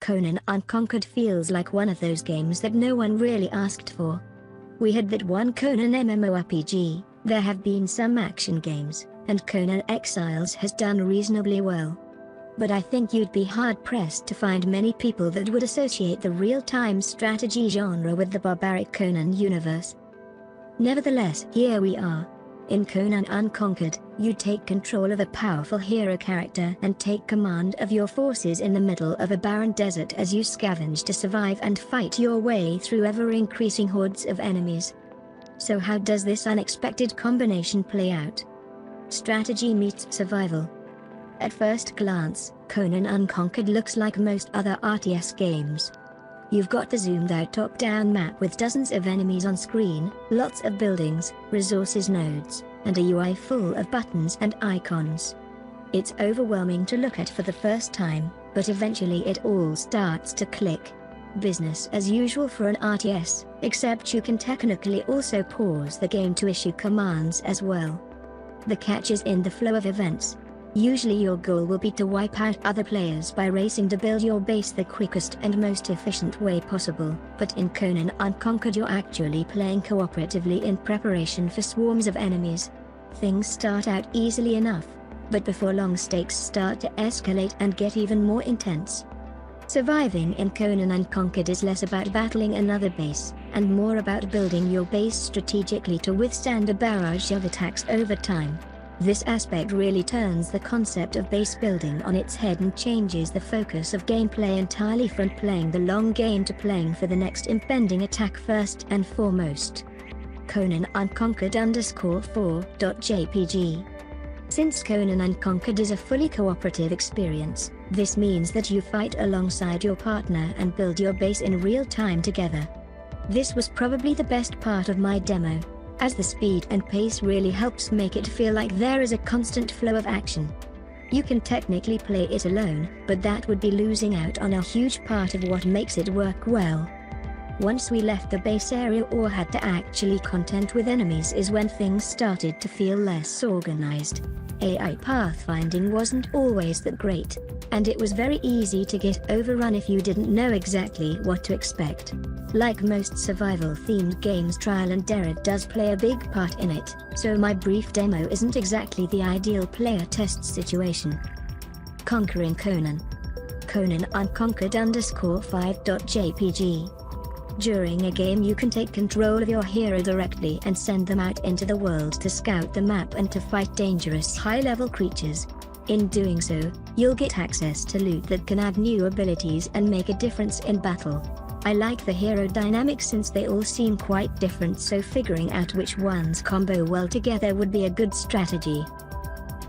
Conan Unconquered feels like one of those games that no one really asked for. We had that one Conan MMORPG, there have been some action games, and Conan Exiles has done reasonably well. But I think you'd be hard-pressed to find many people that would associate the real-time strategy genre with the barbaric Conan universe. Nevertheless, here we are. In Conan Unconquered, you take control of a powerful hero character and take command of your forces in the middle of a barren desert as you scavenge to survive and fight your way through ever-increasing hordes of enemies. So how does this unexpected combination play out? Strategy meets survival. At first glance, Conan Unconquered looks like most other RTS games. You've got the zoomed-out top-down map with dozens of enemies on screen, lots of buildings, resources nodes, and a UI full of buttons and icons. It's overwhelming to look at for the first time, but eventually it all starts to click. Business as usual for an RTS, except you can technically also pause the game to issue commands as well. The catch is in the flow of events. Usually your goal will be to wipe out other players by racing to build your base the quickest and most efficient way possible, but in Conan Unconquered you're actually playing cooperatively in preparation for swarms of enemies. Things start out easily enough, but before long stakes start to escalate and get even more intense. Surviving in Conan Unconquered is less about battling another base, and more about building your base strategically to withstand a barrage of attacks over time. This aspect really turns the concept of base building on its head and changes the focus of gameplay entirely from playing the long game to playing for the next impending attack first and foremost. Conan Unconquered _4.jpg. Since Conan Unconquered is a fully cooperative experience, this means that you fight alongside your partner and build your base in real time together. This was probably the best part of my demo, as the speed and pace really helps make it feel like there is a constant flow of action. You can technically play it alone, but that would be losing out on a huge part of what makes it work well. Once we left the base area or had to actually contend with enemies is when things started to feel less organized. AI pathfinding wasn't always that great, and it was very easy to get overrun if you didn't know exactly what to expect. Like most survival-themed games, trial and error does play a big part in it, so my brief demo isn't exactly the ideal player test situation. Conquering Conan. Conan Unconquered _5.jpg. During a game you can take control of your hero directly and send them out into the world to scout the map and to fight dangerous high-level creatures. In doing so, you'll get access to loot that can add new abilities and make a difference in battle. I like the hero dynamics since they all seem quite different, so figuring out which ones combo well together would be a good strategy.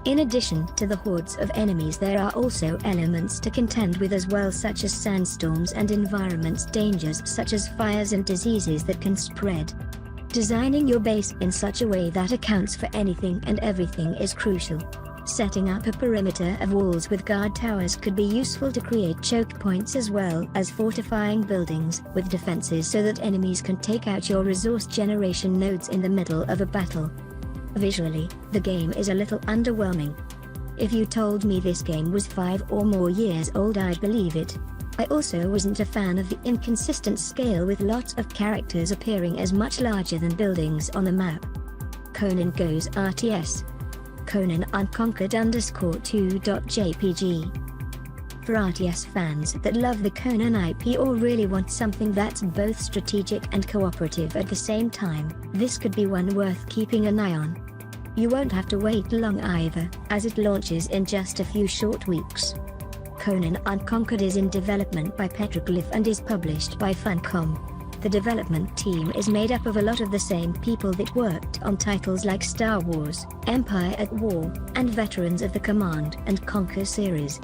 In addition to the hordes of enemies, there are also elements to contend with as well, such as sandstorms and environment dangers such as fires and diseases that can spread. Designing your base in such a way that accounts for anything and everything is crucial. Setting up a perimeter of walls with guard towers could be useful to create choke points, as well as fortifying buildings with defenses so that enemies can take out your resource generation nodes in the middle of a battle. Visually, the game is a little underwhelming. If you told me this game was 5 or more years old, I'd believe it. I also wasn't a fan of the inconsistent scale, with lots of characters appearing as much larger than buildings on the map. Conan Goes RTS. Conan Unconquered _2.jpg. For RTS fans that love the Conan IP or really want something that's both strategic and cooperative at the same time, this could be one worth keeping an eye on. You won't have to wait long either, as it launches in just a few short weeks. Conan Unconquered is in development by Petroglyph and is published by Funcom. The development team is made up of a lot of the same people that worked on titles like Star Wars, Empire at War, and veterans of the Command and Conquer series.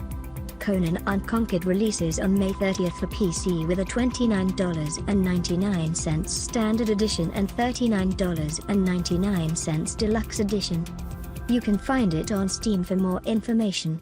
Conan Unconquered releases on May 30th for PC with a $29.99 standard edition and $39.99 deluxe edition. You can find it on Steam for more information.